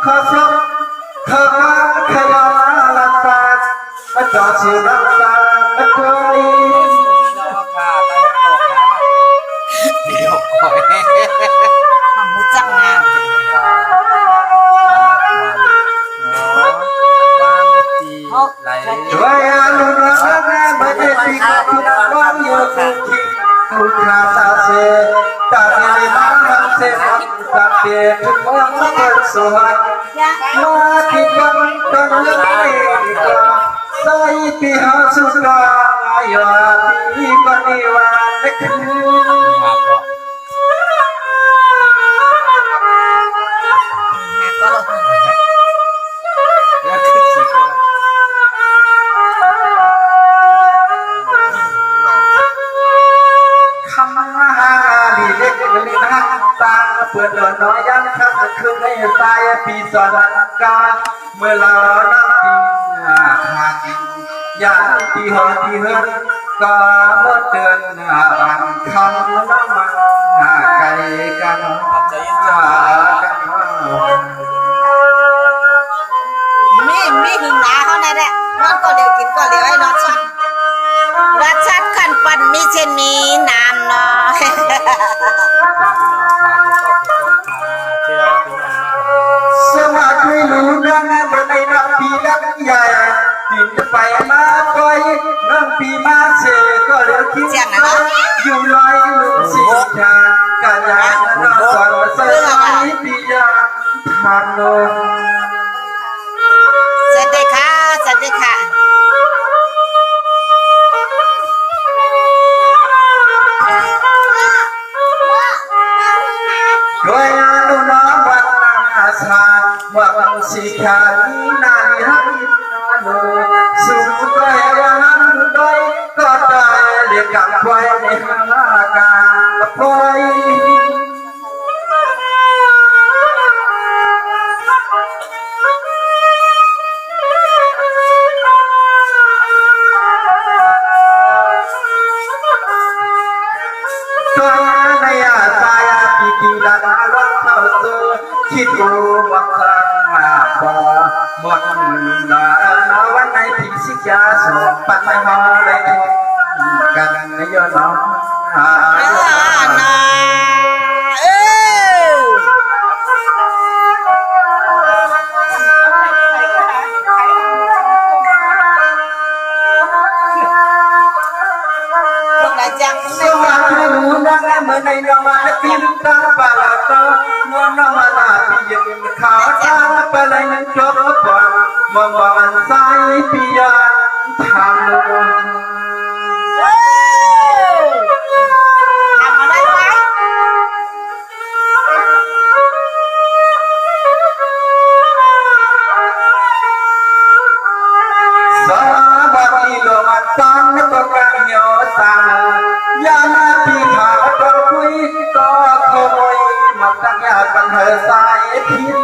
khosok khama khayalatat majosi nata koi Memucak nah. Waya lunana menjadi kekuatan yang tinggi kata se tapi mana se tapi semua bersuara mati penonton mereka saya pihak suka ayo di peniwanเปิดน้อยยังครับจะคืนให้ตายปีศาจกาเมื่อเรานั่งกินขากินยาตีหอตีเฮิร์ก็เมื่อเตือนบันคำน้ำมันไก่กันมีหึงหนาเขาในแหละนอนก็เดี๋ยวกินก็เดี๋ยวให้นอนชัดรัดชัดขันปันมีเช่นนี้นานเนาะสวัสดีลูกน้องบนในน้องปีนักใหญ่ดินไปมาคอยน้องปีมาเชก็เลือกคิดอยู่ลอยลุงสีชากันยาน้องก่อนสลายปียาทางโนสวัสดีค่ะสวัสดีค่ะด้วยลูกน้องวันนาชาวังสีขานีนาลีฮันนาโนสุดใจวันโดยก็ได้เรียกกับไว้ในหากาพอยคิดดูว่าครั้งมาพอหมดนาวันไหนที่สิกาสมปันไม่พอเลยกันในย้อนน้องสวัสดีลูกน้องเมื่อในน้องมาพิมพ์ตาปาลาโตน้องมาลาพิยมข่าวตาปลายนั้นจบปอนมองวันสายพิยาทำลูกปัญหาสายพิน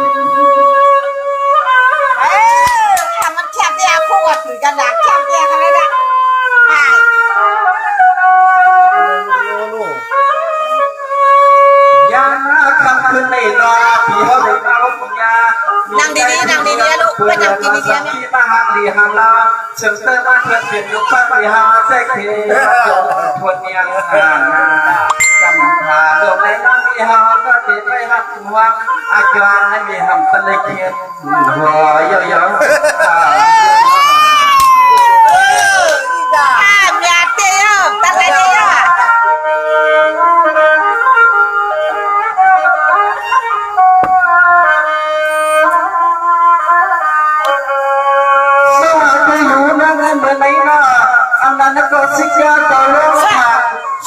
ทำมันแคบเดียวคู่กับถือกระดาษแคบเดียวกันเลยนะยาคำคืนในรอพี่เขาเรียกเอาปุญญานั่งดีๆนั่งดีๆลูกไปนั่งกินดีๆที่มาหางดีหางลาเชิงเตอร์มาเถิดเปลี่ยนยุคปัจจุบันแทรกเททวนเนียงหาจำพาลงในน้ำมีหาก็ติดไปหักหัวอาจารย์ให้มีหำตะเลเคียนหัวยาวๆ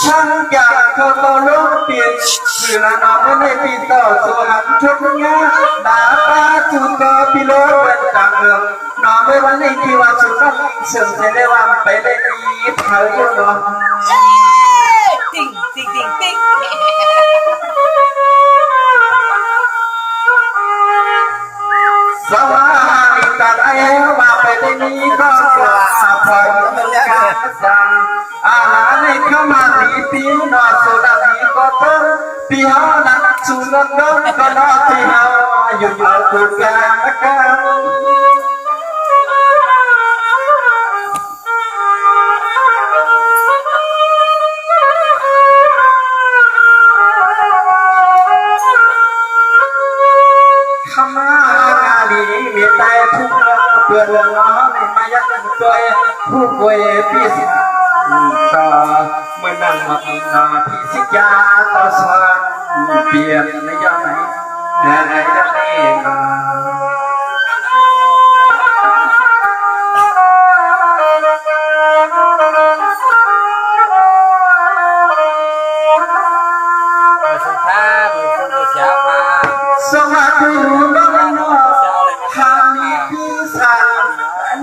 ช่างอยากเขาโตลุกเปลี่ยนคือละน้องในปีต่อสู่หันทุกงานดาปาจุดก็พิโลเป็นต่างเมืองน้องไม่วันในที่ว่าสุดน้องเสื่อมเสียได้ว่าไปได้ดีเผาอยู่น้องติ๊งติ๊งติ๊งติ๊งสวัสดีกันไอ้ว่าไปได้ดีก็กว่าพอมันจะสั่งอาลาในเข้ามาตีปีนอสุดาดีก็ต้องปีหานักสุนัขก็นอที่หาอยู่อยู่กุกา ขมางาลีมีใจทุกเพื่อนน้องมายักตัวผู้ป่วยพิษต่อเมื่อนั่งมาพิสิยาต่อสอนเปลี่ยนในย้อนไหนยังไม่มาสวัสดีน้องน้องทามีพี่สาว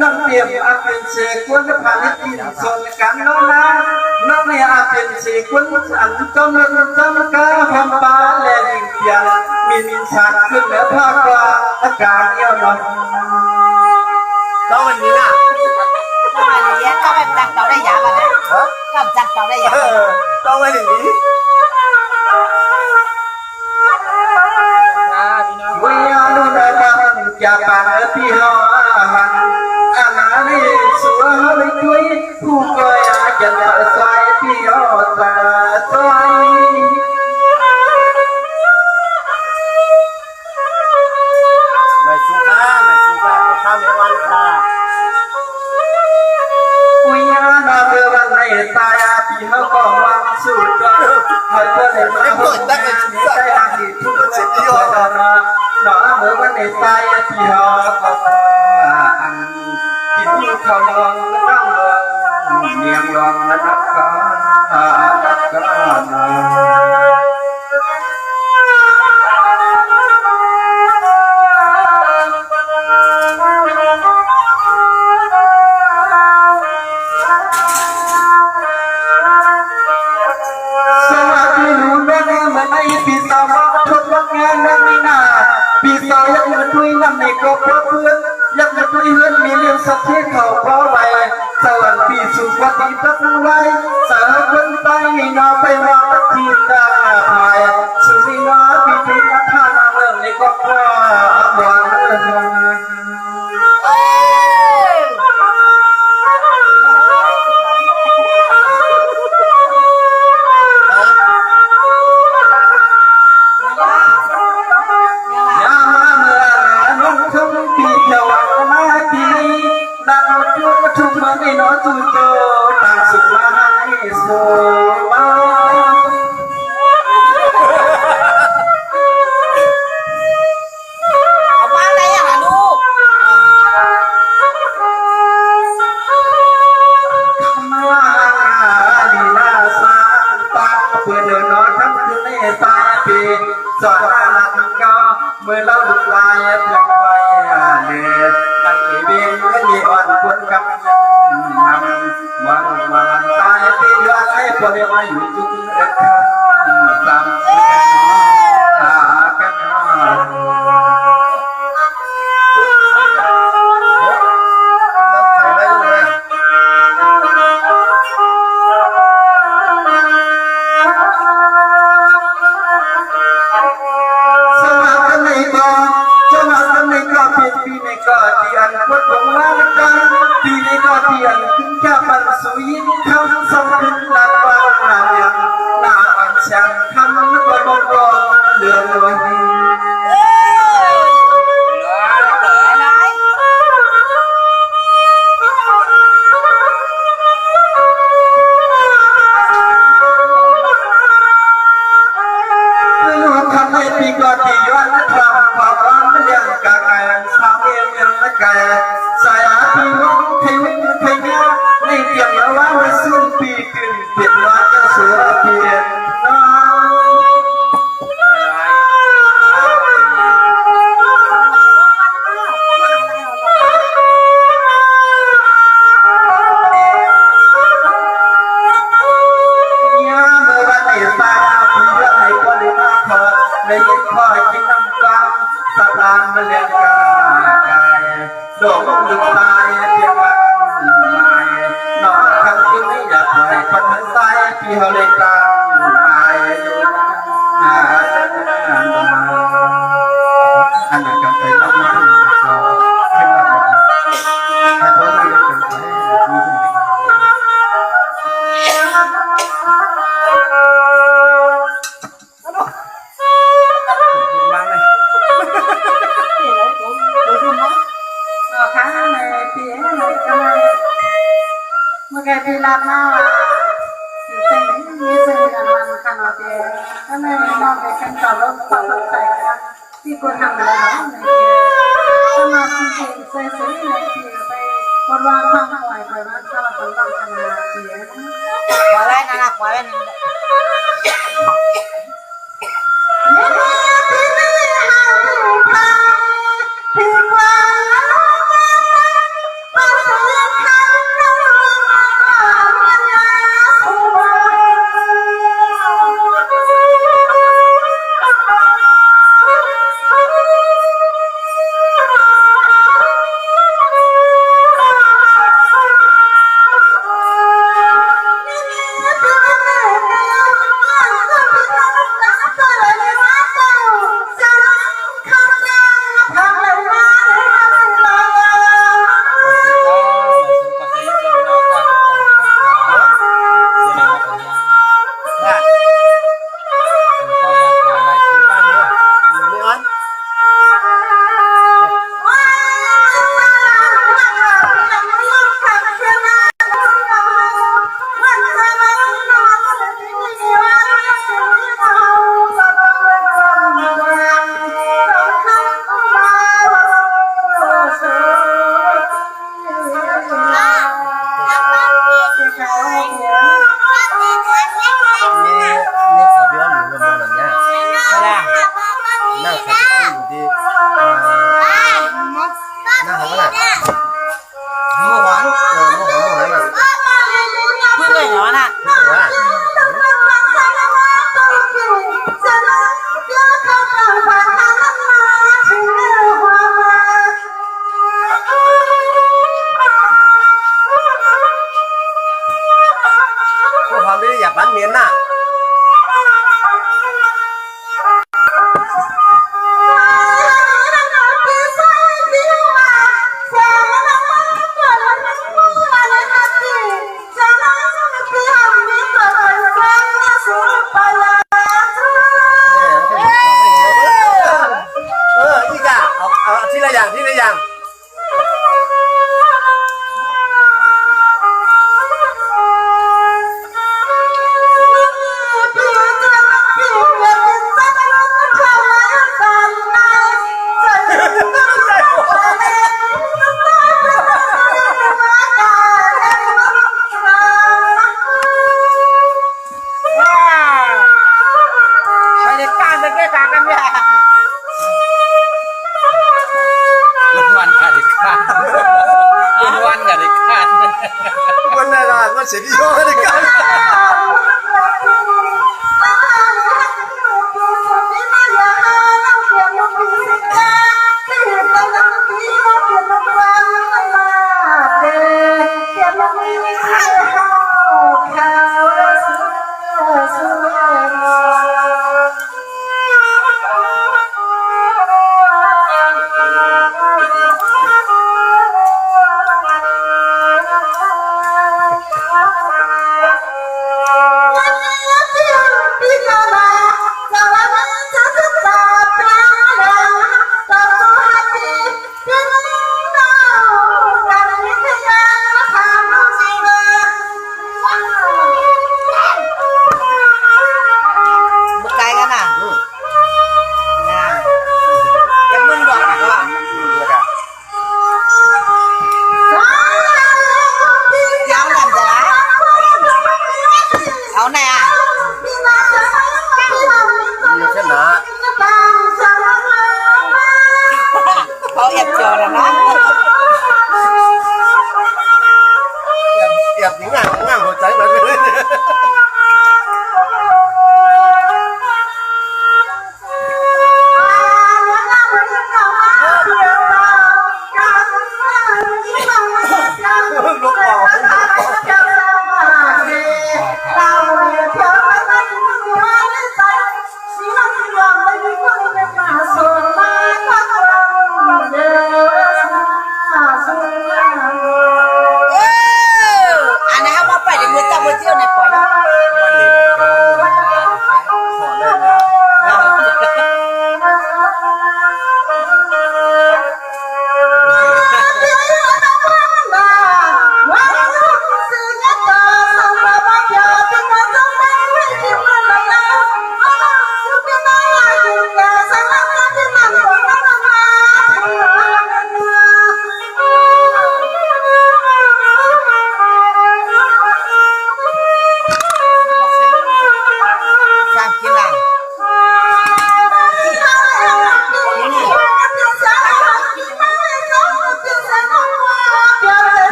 น้องเตรียมอาเป็นเสกุลผลิตกินส่วนกันน้องนะน้องเนี่ยอาเป็นเสกุลอันจำเริญจำกาพมบาและลิงเปียมีสัตว์ขึ้นเหนือภาคกลางอากาศเยี่ยมหน่อยต้องวันนี้นะก็มาเรียนก็แบบจักเต่าได้ยาบ้างนะก็จักเต่าได้ยาต้องวันนี้วิญญาณนุนกันจะปานที่หอหันอาณาลิสัวลิจุยผู้ก่อยอาจจะสายที่หอตาสายไม่สุขาก็ทำให้วันขาวิญญาณเมื่อวันในตายที่เขาก็วางสุดก็ให้ก็ได้มาพบกันในใจอันดีทุกสิ่งที่เขาทำหน้าเมื่อวันในตายที่เขาก็กินอยู่เขาลองนั่งลองเนียงลองและนับกันปีสาวทดลองงานนั่งไม่นานปีสาวยังมาคุยนั่งในกรอบเพื่อนยังมาคุยเพื่อนมีเรื่องสักที่เขาเพราะไว้สวรรค์ปีสุขวัติตั้งไว้สาวคนไปนอไปมองที่ตาหายสุรินอปีที่นักท่าเมืองในกรอบเพื่อนหวังทุกมันไม่น้อยจุดโตต่างสุขมาให้โสมาเอามาอะไรอย่างละลูกมาลีลาสาตาเพื่อนนอนทั้งคืนในตาปีสอนหลักก็เมื่อเราดุลายเพื่อนไว้เดือดนั่งเบียงไม่มีอ่อนควรกับนำวันตายปีละให้พอเรียกว่าอยู่จุดเอ็ดตามกันปีในก็เดียนพุทธงวันกันปีในก็เดียนขึ้นแค่ปันสุยินคำสมบูรณ์หลักว่าอย่างหน้าอันช่างคำก็บอกว่าเดือดร้อนปีก็ที่ย้อนทำความร้อนเรื่องกายสาวเมียงและกายสายอาที่วงไทยวิ่งไทยเนี้ยในเกี่ยวกับว่าวันสิ้นปีขึ้นเปลี่ยนวันจะสวยเปลี่ยนน้ได้ยินพ่อกินน้ำกลางสะพานมาเลี้ยงกายดอกลูกตายเพียงวันไม่นอนคำที่ไม่อยากปล่อยคนมันตายพี่เขาเลยกลางไม่ดูนะอันนั้นก็เป็นต้องมีผู้สอนให้มาบอกให้พ่อเลี้ยงกันไปมีผู้ di lama ini dengan kanode karena memang kan kalau kalau saya ikut hamil sama sih saya sering nanti orang orang orang kalau tentang kanade boleh anak boleh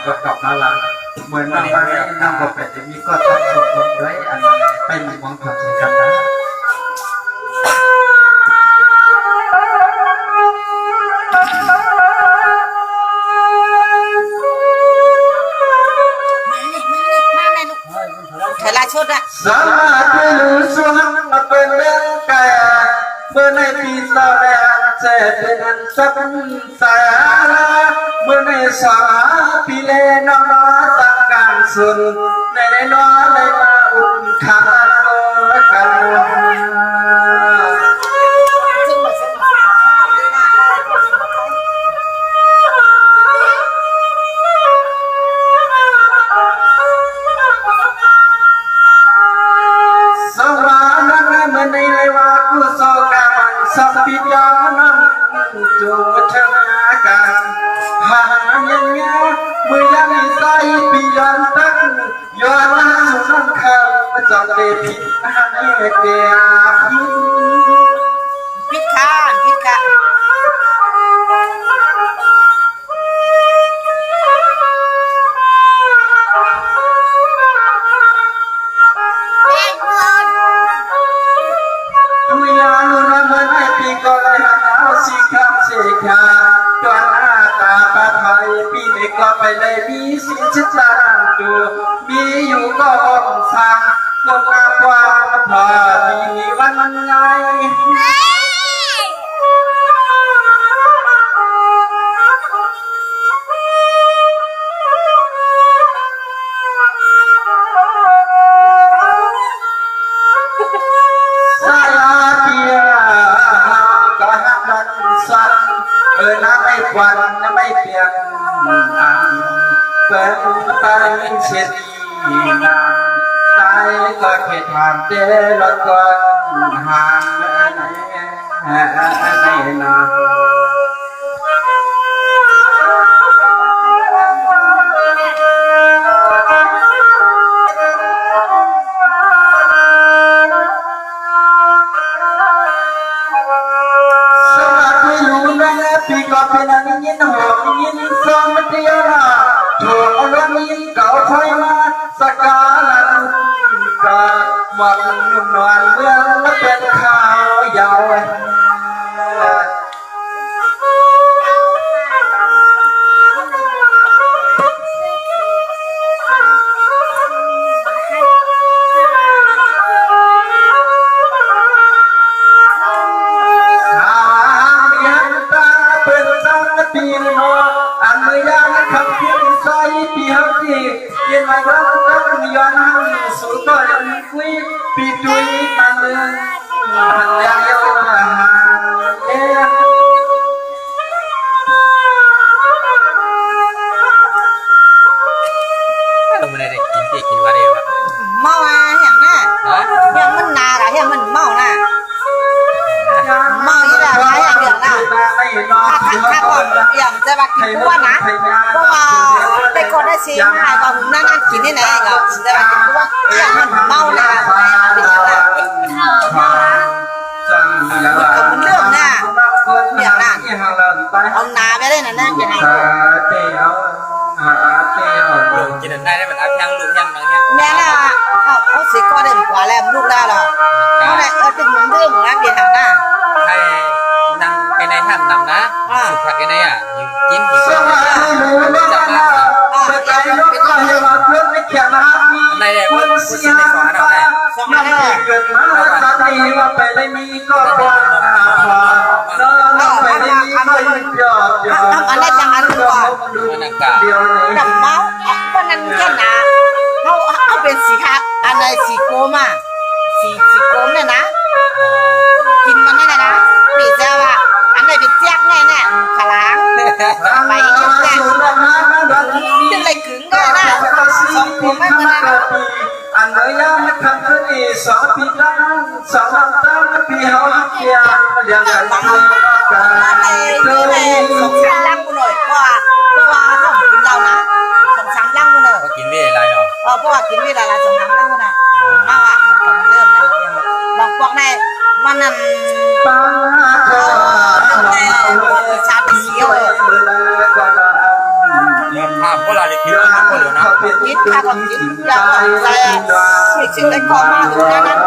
ก็กลับมาละเหมือนน้องไปน้องก็ไปจะมีก็ต้องส่งคนด้วยอันไปมีมองขับใส่กันนะเธอลาชุดอะ สามาด้วยลูสวงมาเป็นเรื่องกายเมื่อในปีสาวแดงเจ็ดเป็นสับสาระเมื่อในสาปีเลน้องสังการสุนในน้อในมาอุ่นขาโลกัน ซึ่งมันซึ่งสวรรค์นั้นเมื่อในเลวากุศลกรรมสัพพิจารณาจูชนะกันหายังไงเมื่อยังใส่ปียันตั้งย้อนสุนัขข้าจำเลยผิดให้เดียบ พิษข้านพิษข้านตุยานุนามนายปีกอลหาสิคำเสกาตัวหน้าตาปะไทยปีนี้ก็ไปเลยมีสิจิตารดูมีอยู่ก็อ่อนสังก็กาความพอดีวันไง น้ำไม่ควันน้ำไม่เปียกอันเปิดไปเสียดีนานตายก็เข็ดทางเตะรถก่อนห่างไหนนา ปีก็เป็นอันยินหัวยินสมเดียวนะถูกลมยินเก่าคอยมาสกาลันกาวันนุ่มนวลเมื่อเป็นข้าวยาวปีนหัวอันเมื่อยามคำเพียงใส่ปีหักที่ยันมารักตั้งย้อนหันสุดก็ยังคุยปีดุยมันเลยหันยังเยาวหันเอ๊ะตรงนี้ได้กินที่กินว่าเดียวอะ เมาàอย่างน่ะอย่างมันนาอะอย่างมันเมาน่ะเมาอีหล่ะอย่างเดียวน่ะถ้าก่อนอย่างจะมากินกุ้งนะเพราะว่าแต่ก่อนได้ซีมาก่อนนั่นกินนี่ไหนก็จะมากินกุ้งอย่างมันเมาน่ะเป็นอย่างน่ะมันเรื่องน่ะอย่างน่ะเอานาไปเลยนะนั่นจะไหน กินได้ได้เหมือนอัพยังลูกยังน้องยัง แม่น่ะเขาสิก็ได้กว่าแล้วลูกได้หรอเขาได้ถึงเหมือนเรื่องของนักเรียนทางหน้า ให้นั่งไปในห้ามนำนะสุดผักกันได้อ่ะอยู่กินอยู่ สวัสดีลูกจับมาสกายลูกก็ให้มาเพื่อนไม่แข็งนะมีคนเสียไปน้ำไม่เกิดมาสักทีว่าไปได้มีก็กว้างพอน้องไปได้มีก็ยิ่งยอดยอดเดียวเลย ดับเมาวันนั้นแค่หนาเขาเป็นสีขาวอะไรสีโกมอ่ะสีโกมเนี่ยนะกินมันนี่นะปีเจ้าอ่ะอันไหนเป็นเจ๊กแน่แน่ขลังไปยุ่งแน่ดึงเลยขึงได้นะสองตัวไม่มานะ อันเดียวไม่ทำคืนนี้สองปีตั้งสองตั้งปีเขาเกี่ยวอย่างนั้นกัน นี่สงสารร่างกูหน่อยเพราะว่าเขากินเรานะสงสารร่างกูหน่อย ก็กินไม่อะไรหรอก เพราะว่ากินเวลาละสงสารร่างกูนะเอาอ่ะมันเริ่มเลยบอกพวกแม่มันนั่น ป้าเธอ ชาติเสียว ภาพพวกเราเลยคิด กินข้าวก็กินยาใส่มีสิ่งได้ก่อมาอยู่นั่นนั่น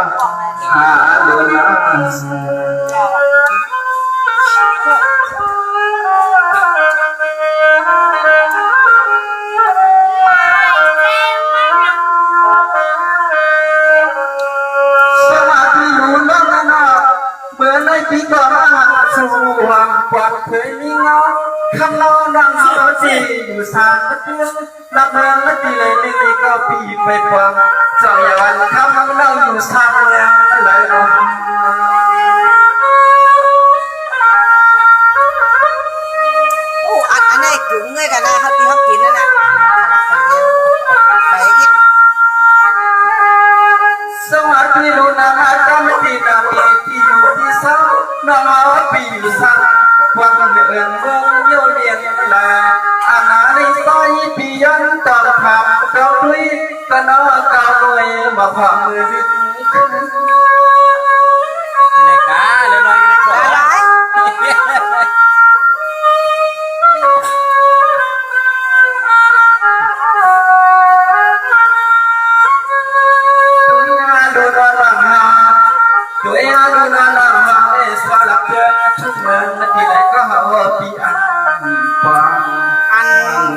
หาเดือน สมาธิอยู่นั่นนะเมื่อในปีก่อนสู่หวังปลอดเคยมีเงาคำนองดังเสียวจีอยู่สามเดือนรับเงินและตีเลยนี่ก็ปีไปฟังเจ้าอย่าวันคำนั่งอยู่สามแล้วเลยเนาะ โอ้อันนี้กึ่งเลยกันนะเขาที่เขากินนั่นน่ะไปอีก สวัสดีลูกนามาจำที่นามีที่อยู่ที่เศร้าน้องเอาปีอยู่สั่งวันเดือนเมืองโยเลียนแลอาณาในซอยปียันตอนทำเราด้วยกันเอาเก่าด้วยมาผ่ามือดิ้น ที่ไหนกะเร็วๆอยู่ในกล่อง อะไร ดูนอนหลังหาดูเอดูนอนหลังหาเอสวาลับเจอทุกเมืองที่ไหนก็หาว่าปีอันฟัง อัน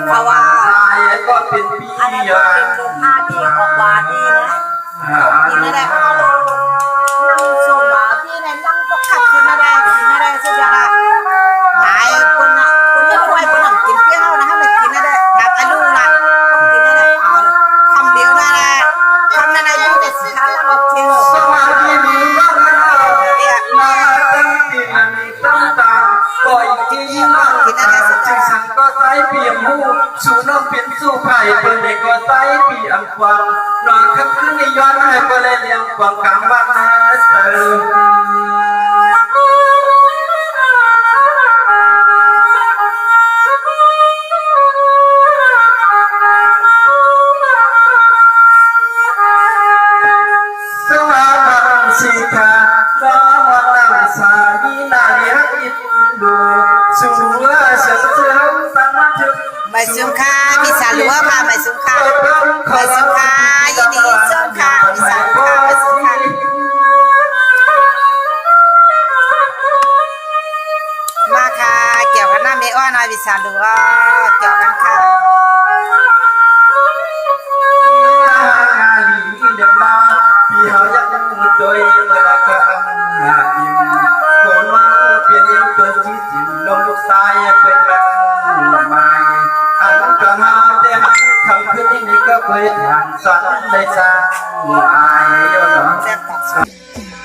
เขาว่า ตายก็เป็นปี อันนี้ ยา เป็นลมผ้าที่ออกว่านี่นะกินไม่ได้นั่งส่งมาที่ไหนนั่งก็ขับกินไม่ได้กินไม่ได้สุดยอดละหายคนน่ะคนที่ช่วยคนน่ะกินเปรี้ยวนะให้มันกินไม่ได้อยากไอ้ลูกน่ะกินไม่ได้เอาคำเดียวนั่นแหละคำนั้นอายุแต่สิคันแล้วบอกเที่ยว สมาธิมีบ้างนะมาตั้งปีมีตั้งตาก็อีกที่ยิ่งมากจึงสั่งก็ใส่เปี่ยมหูสู่น้องเป็นสู่ไผ่เปิดเด็กก็ใส่ปีอันฟังนอนขึ้นขึ้นในย้อนให้ก็เลยเลี้ยงฟังกลางบ้านนะเติมสวัสดีสิกาน้องวันนังสามีนาเลียอินดูสู่เมื่อเสือเสือตั้งมาถึง ไม่ซุ้มค่ามีสาลัวค่ะไม่ซุ้มค่าไม่ซุ้มค่ายินดีซุ้มค่ามีสาลัวค่ะไม่ซุ้มค่ามาค่ะเกี่ยวกับน้ำเมอ้อนอยมีสาลัวเกี่ยวกันค่ะ งานดีเด็กมาพี่เขาอยากโดยเมื่อก็อังหาอิ่มคนมาเปลี่ยนเองตัวจีจิ๋มลงลูกชายเป็นแบบใหม่อันก็หาได้หักคำขึ้นนี่ก็เคยผ่านสันได้สร้างอายอยู่เนาะ